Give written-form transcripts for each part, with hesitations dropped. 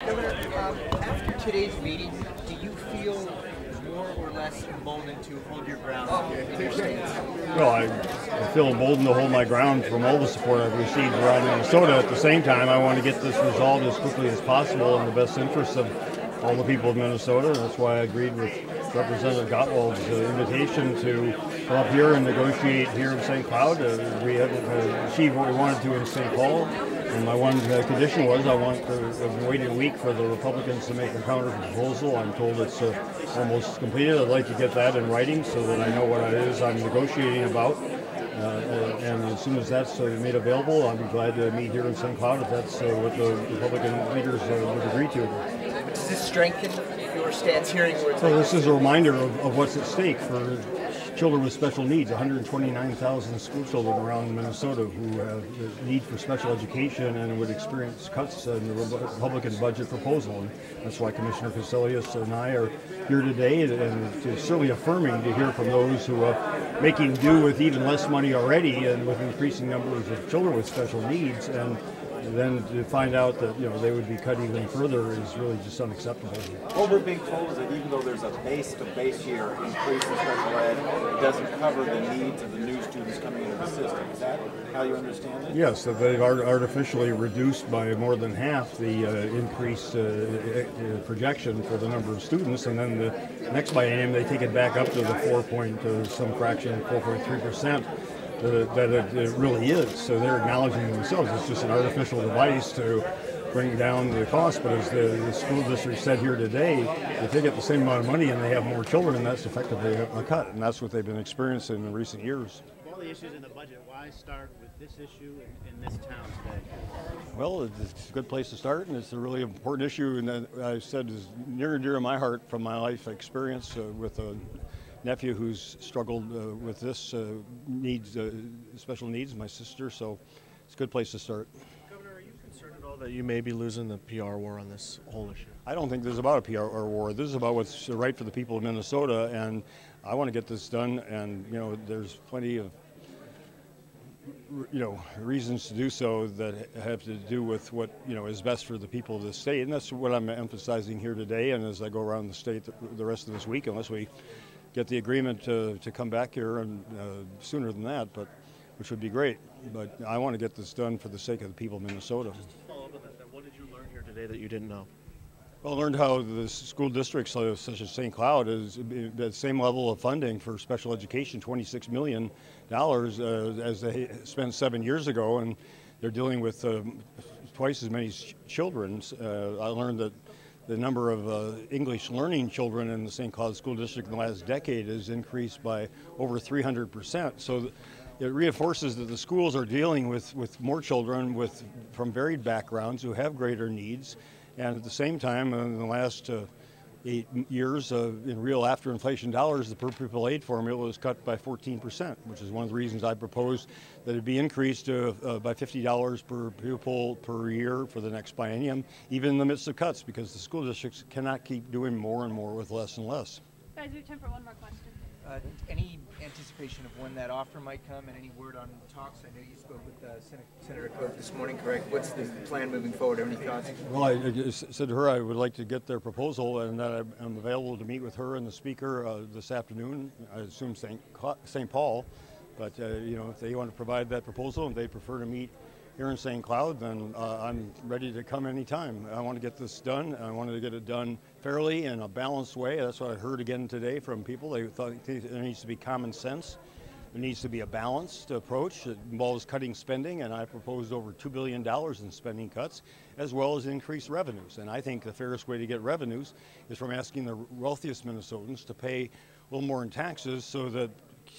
Governor, after today's meeting, do you feel more or less emboldened to hold your ground in your stance? Well, I feel emboldened to hold my ground from all the support I've received around Minnesota. At the same time, I want to get this resolved as quickly as possible in the best interest of all the people of Minnesota. That's why I agreed with Representative Gottwald's invitation to come up here and negotiate here in St. Cloud. We had achieved what we wanted to in St. Paul. And my one condition was I've been waiting a week for the Republicans to make a counter proposal. I'm told it's almost completed. I'd like to get that in writing so that I know what it is I'm negotiating about. And as soon as that's made available, I'll be glad to meet here in St. Cloud if that's what the Republican leaders would agree to. Does this strengthen your stance hearing? So this is a reminder of what's at stake for children with special needs. 129,000 school children around Minnesota who have a need for special education and would experience cuts in the Republican budget proposal. And that's why Commissioner Cassellius and I are here today, and it's certainly affirming to hear from those who are making do with even less money already and with increasing numbers of children with special needs. And then to find out that they would be cut even further is really just unacceptable. What we're being told is that even though there's a base year increase in special ed, it doesn't cover the needs of the new students coming into the system. Is that how you understand it? Yes, that they've artificially reduced by more than half the increased projection for the number of students, and then the next biennium they take it back up to the 4.3%. That it really is. So they're acknowledging themselves. It's just an artificial device to bring down the cost. But as the school district said here today, if they get the same amount of money and they have more children, that's effectively a cut. And that's what they've been experiencing in recent years. Of all the issues in the budget, why start with this issue in this town today? Well, it's a good place to start, and it's a really important issue. And I said is near and dear to my heart from my life experience with a nephew who's struggled with this special needs, my sister, so it's a good place to start. Governor, are you concerned at all that you may be losing the PR war on this whole issue? I don't think this is about a PR war. This is about what's right for the people of Minnesota, and I want to get this done, and there's plenty of reasons to do so that have to do with what is best for the people of the state, and that's what I'm emphasizing here today and as I go around the state the rest of this week, unless we get the agreement to come back here and sooner than that, which would be great. But I want to get this done for the sake of the people of Minnesota. Just to follow up on that, what did you learn here today that you didn't know? Well, I learned how the school districts such as St. Cloud is the same level of funding for special education, $26 million, as they spent 7 years ago, and they're dealing with twice as many children. I learned that the number of English learning children in the St. Cloud School District in the last decade has increased by over 300%. So it reinforces that the schools are dealing with more children from varied backgrounds who have greater needs. And at the same time, in the last 8 years, in real after-inflation dollars, the per-pupil aid formula was cut by 14%, which is one of the reasons I proposed that it be increased by $50 per pupil per year for the next biennium, even in the midst of cuts, because the school districts cannot keep doing more and more with less and less. Guys, we have time for one more question. Any anticipation of when that offer might come and any word on talks? I know you spoke with Senator Cook this morning, correct? What's the plan moving forward? Any thoughts? Well, I said to her I would like to get their proposal, and that I'm available to meet with her and the speaker this afternoon. I assume St. Paul, but if they want to provide that proposal and they prefer to meet here in St. Cloud, then I'm ready to come anytime. I want to get this done. I wanted to get it done fairly in a balanced way. That's what I heard again today from people. They thought there needs to be common sense. There needs to be a balanced approach that involves cutting spending, and I proposed over $2 billion in spending cuts, as well as increased revenues. And I think the fairest way to get revenues is from asking the wealthiest Minnesotans to pay a little more in taxes so that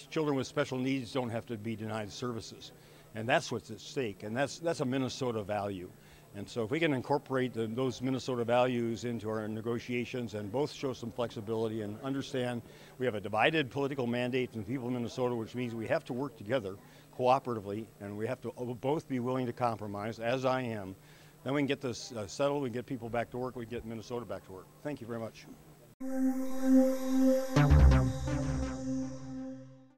children with special needs don't have to be denied services. And that's what's at stake, and that's a Minnesota value. And so if we can incorporate those Minnesota values into our negotiations and both show some flexibility and understand we have a divided political mandate from the people of Minnesota, which means we have to work together cooperatively, and we have to both be willing to compromise, as I am, then we can get this settled, we can get people back to work, we can get Minnesota back to work. Thank you very much.